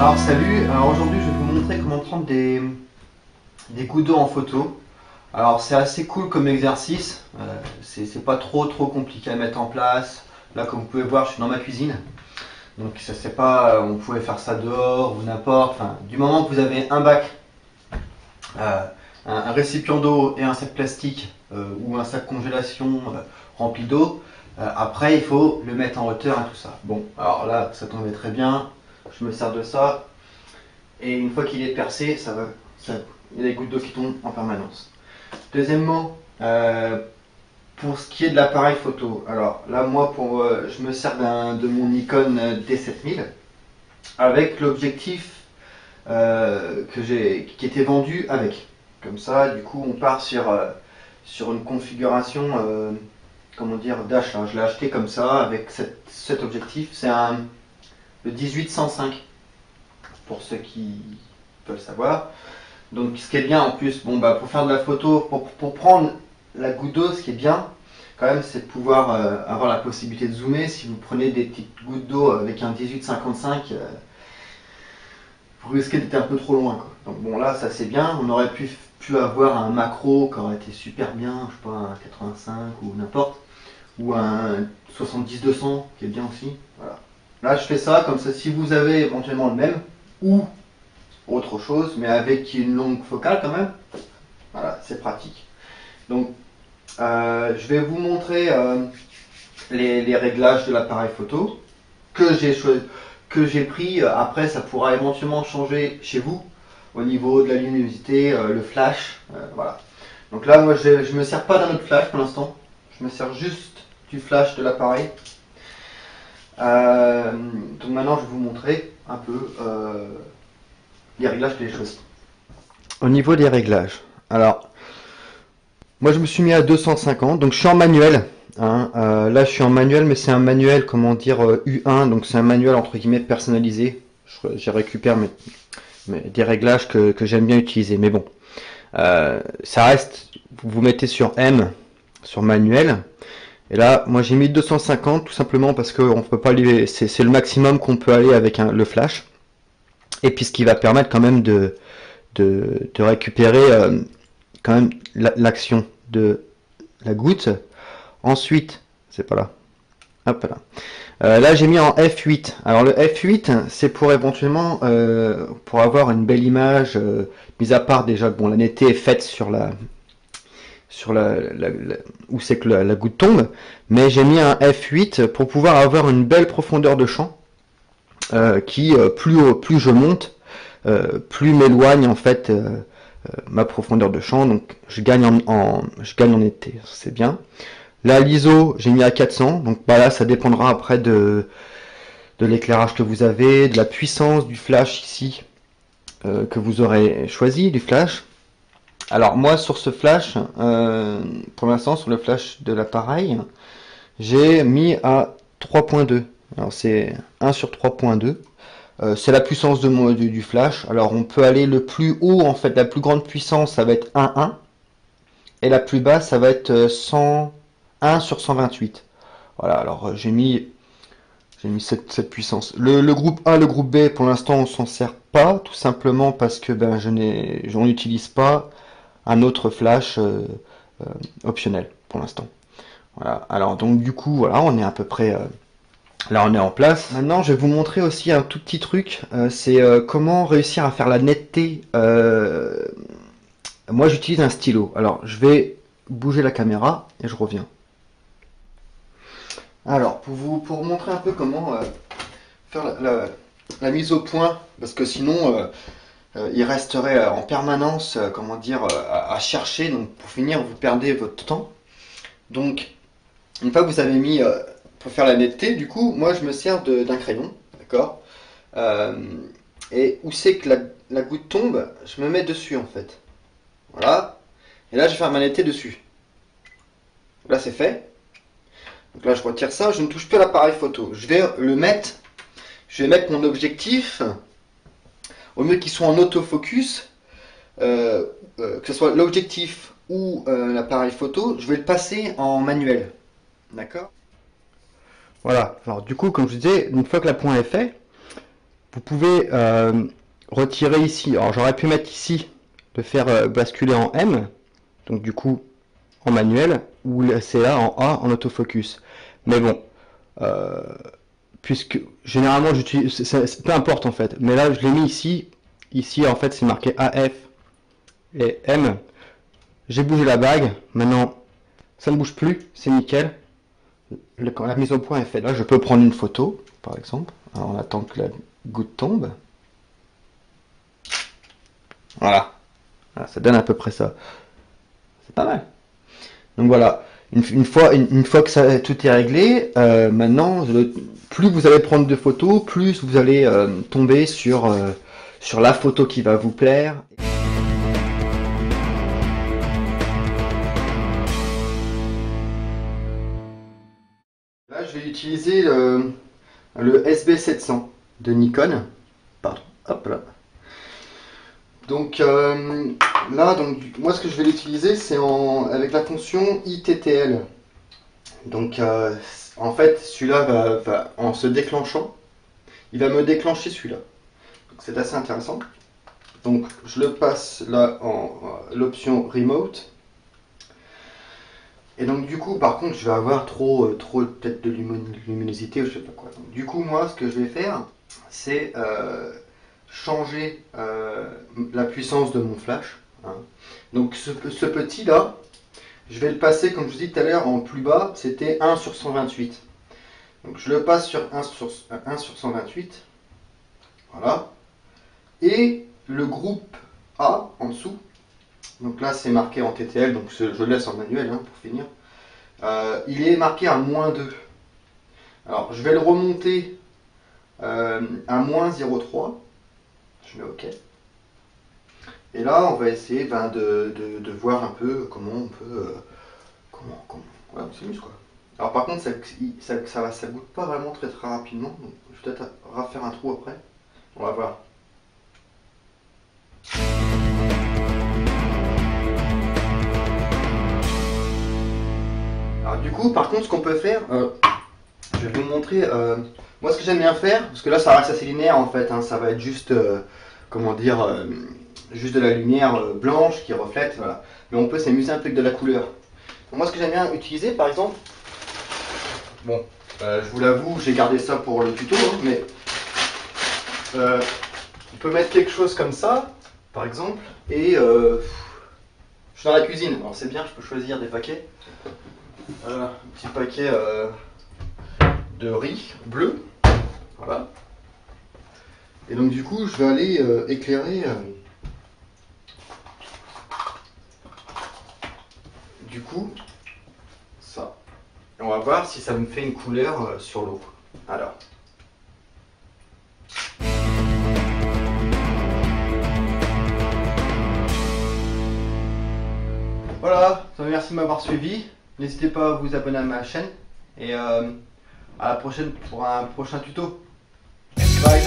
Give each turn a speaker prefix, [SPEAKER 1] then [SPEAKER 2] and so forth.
[SPEAKER 1] Alors salut, alors aujourd'hui je vais vous montrer comment prendre des gouttes d'eau en photo. Alors c'est assez cool comme exercice, c'est pas trop compliqué à mettre en place. Là comme vous pouvez voir je suis dans ma cuisine, donc ça c'est pas, on pouvait faire ça dehors ou n'importe, enfin, du moment que vous avez un bac, un récipient d'eau et un sac plastique ou un sac congélation rempli d'eau, après il faut le mettre en hauteur et tout ça. Bon alors là ça tombait très bien. Je me sers de ça et une fois qu'il est percé, il y a des gouttes d'eau qui tombent en permanence. Deuxièmement, pour ce qui est de l'appareil photo, alors là moi je me sers de mon Nikon D7000 avec l'objectif qui était vendu avec. Comme ça, du coup, on part sur une configuration, comment dire, d'achat. Je l'ai acheté comme ça avec cet objectif. C'est le 18-105 pour ceux qui veulent savoir. Donc ce qui est bien en plus, bon bah pour faire de la photo, pour prendre la goutte d'eau, ce qui est bien quand même, c'est de pouvoir avoir la possibilité de zoomer. Si vous prenez des petites gouttes d'eau avec un 18-55, vous risquez d'être un peu trop loin, quoi. Donc bon là ça c'est bien, on aurait pu avoir un macro qui aurait été super bien, je sais pas, un 85 ou n'importe, ou un 70-200 qui est bien aussi. Voilà. Là je fais ça, comme ça si vous avez éventuellement le même, ou autre chose, mais avec une longue focale quand même, voilà, c'est pratique. Donc je vais vous montrer les réglages de l'appareil photo que j'ai pris. Après ça pourra éventuellement changer chez vous au niveau de la luminosité, le flash, voilà. Donc là moi je me sers pas d'un autre flash pour l'instant, je me sers juste du flash de l'appareil. Donc maintenant je vais vous montrer un peu les réglages que j'ai choisis. Au niveau des réglages, alors moi je me suis mis à 250, donc je suis en manuel, hein. Là je suis en manuel, mais c'est un manuel, comment dire, U1, donc c'est un manuel entre guillemets personnalisé. J'ai récupéré des réglages que j'aime bien utiliser, mais bon, ça reste, vous mettez sur M, sur manuel, et là moi j'ai mis 250 tout simplement parce que on peut pas aller, c'est le maximum qu'on peut aller avec le flash, et puis ce qui va permettre quand même de récupérer quand même l'action de la goutte. Ensuite, c'est pas là. Hop là. Là j'ai mis en F8. Alors le F8 c'est pour éventuellement pour avoir une belle image, mis à part déjà que bon la netteté est faite sur où c'est que la goutte tombe, mais j'ai mis un F8 pour pouvoir avoir une belle profondeur de champ qui plus je monte, plus m'éloigne en fait ma profondeur de champ, donc je gagne je gagne en netteté, c'est bien. Là l'ISO j'ai mis à 400, donc bah là ça dépendra après de l'éclairage que vous avez, de la puissance du flash ici que vous aurez choisi, du flash. Alors moi sur ce flash, pour l'instant sur le flash de l'appareil, j'ai mis à 3.2. Alors c'est 1 sur 3.2. C'est la puissance du flash. Alors on peut aller le plus haut, en fait la plus grande puissance ça va être 1.1 et la plus basse ça va être 101 sur 128. Voilà, alors j'ai mis cette puissance. Le groupe A, le groupe B pour l'instant on s'en sert pas, tout simplement parce que ben j'en utilise pas un autre flash optionnel pour l'instant. Voilà, alors donc du coup voilà, on est à peu près là on est en place. Maintenant je vais vous montrer aussi un tout petit truc, c'est comment réussir à faire la netteté. Moi j'utilise un stylo, alors je vais bouger la caméra et je reviens. Alors pour vous montrer un peu comment faire la mise au point, parce que sinon il resterait en permanence, comment dire, à chercher, donc pour finir vous perdez votre temps. Donc une fois que vous avez mis pour faire la netteté, du coup, moi je me sers d'un crayon, d'accord, et où c'est que la goutte tombe, je me mets dessus en fait. Voilà. Et là, je vais faire ma netteté dessus. Là, c'est fait. Donc là, je retire ça, je ne touche plus à l'appareil photo. Je vais mettre mon objectif, au mieux qu'il soit en autofocus, que ce soit l'objectif ou l'appareil photo, je vais le passer en manuel. D'accord. Voilà, alors du coup, comme je disais, une fois que la point est fait, Vous pouvez retirer ici. Alors j'aurais pu mettre ici, le faire basculer en M, donc du coup en manuel, ou c'est là en A en autofocus. Mais bon, puisque généralement j'utilise, peu importe en fait, mais là je l'ai mis ici. Ici en fait c'est marqué AF et M. J'ai bougé la bague, maintenant ça ne bouge plus, c'est nickel. Quand la mise au point est faite, là je peux prendre une photo par exemple. Alors on attend que la goutte tombe. Voilà. Voilà, ça donne à peu près ça. C'est pas mal. Donc voilà, une fois que ça, tout est réglé, maintenant, plus vous allez prendre de photos, plus vous allez tomber sur la photo qui va vous plaire. Là, je vais utiliser le SB700 de Nikon. Pardon, hop là. Donc là, moi ce que je vais l'utiliser, c'est avec la fonction ITTL. Donc en fait, celui-là en se déclenchant, il va me déclencher celui-là. C'est assez intéressant. Donc je le passe là en l'option Remote. Et donc du coup, par contre, je vais avoir trop peut-être de luminosité ou je sais pas quoi. Donc, du coup, moi, ce que je vais faire, c'est changer la puissance de mon flash. Hein. Donc ce petit là, je vais le passer, comme je vous dis tout à l'heure, en plus bas, c'était 1 sur 128. Donc je le passe sur 1 sur 128. Voilà. Et le groupe A en dessous, donc là c'est marqué en TTL, donc je le laisse en manuel hein, pour finir. Il est marqué à -2. Alors je vais le remonter à -0,3. Je mets OK. Et là, on va essayer de voir un peu comment on peut. Ouais, on s'amuse quoi. Alors, par contre, ça goûte pas vraiment très rapidement. Donc, je vais peut-être refaire un trou après. On va voir. Alors, du coup, par contre, ce qu'on peut faire, je vais vous montrer. Moi, ce que j'aime bien faire, parce que là, ça reste assez linéaire en fait. Hein, ça va être juste. Comment dire, juste de la lumière blanche qui reflète, voilà. Mais on peut s'amuser un peu avec de la couleur. Donc moi, ce que j'aime bien utiliser, par exemple, bon, je vous l'avoue, j'ai gardé ça pour le tuto, hein, mais on peut mettre quelque chose comme ça, par exemple, et je suis dans la cuisine, alors c'est bien, je peux choisir des paquets. Un petit paquet de riz bleu, voilà. Et donc du coup, je vais aller éclairer du coup ça. Et on va voir si ça me fait une couleur sur l'eau. Alors. Voilà, merci de m'avoir suivi. N'hésitez pas à vous abonner à ma chaîne. Et à la prochaine pour un prochain tuto. Bye.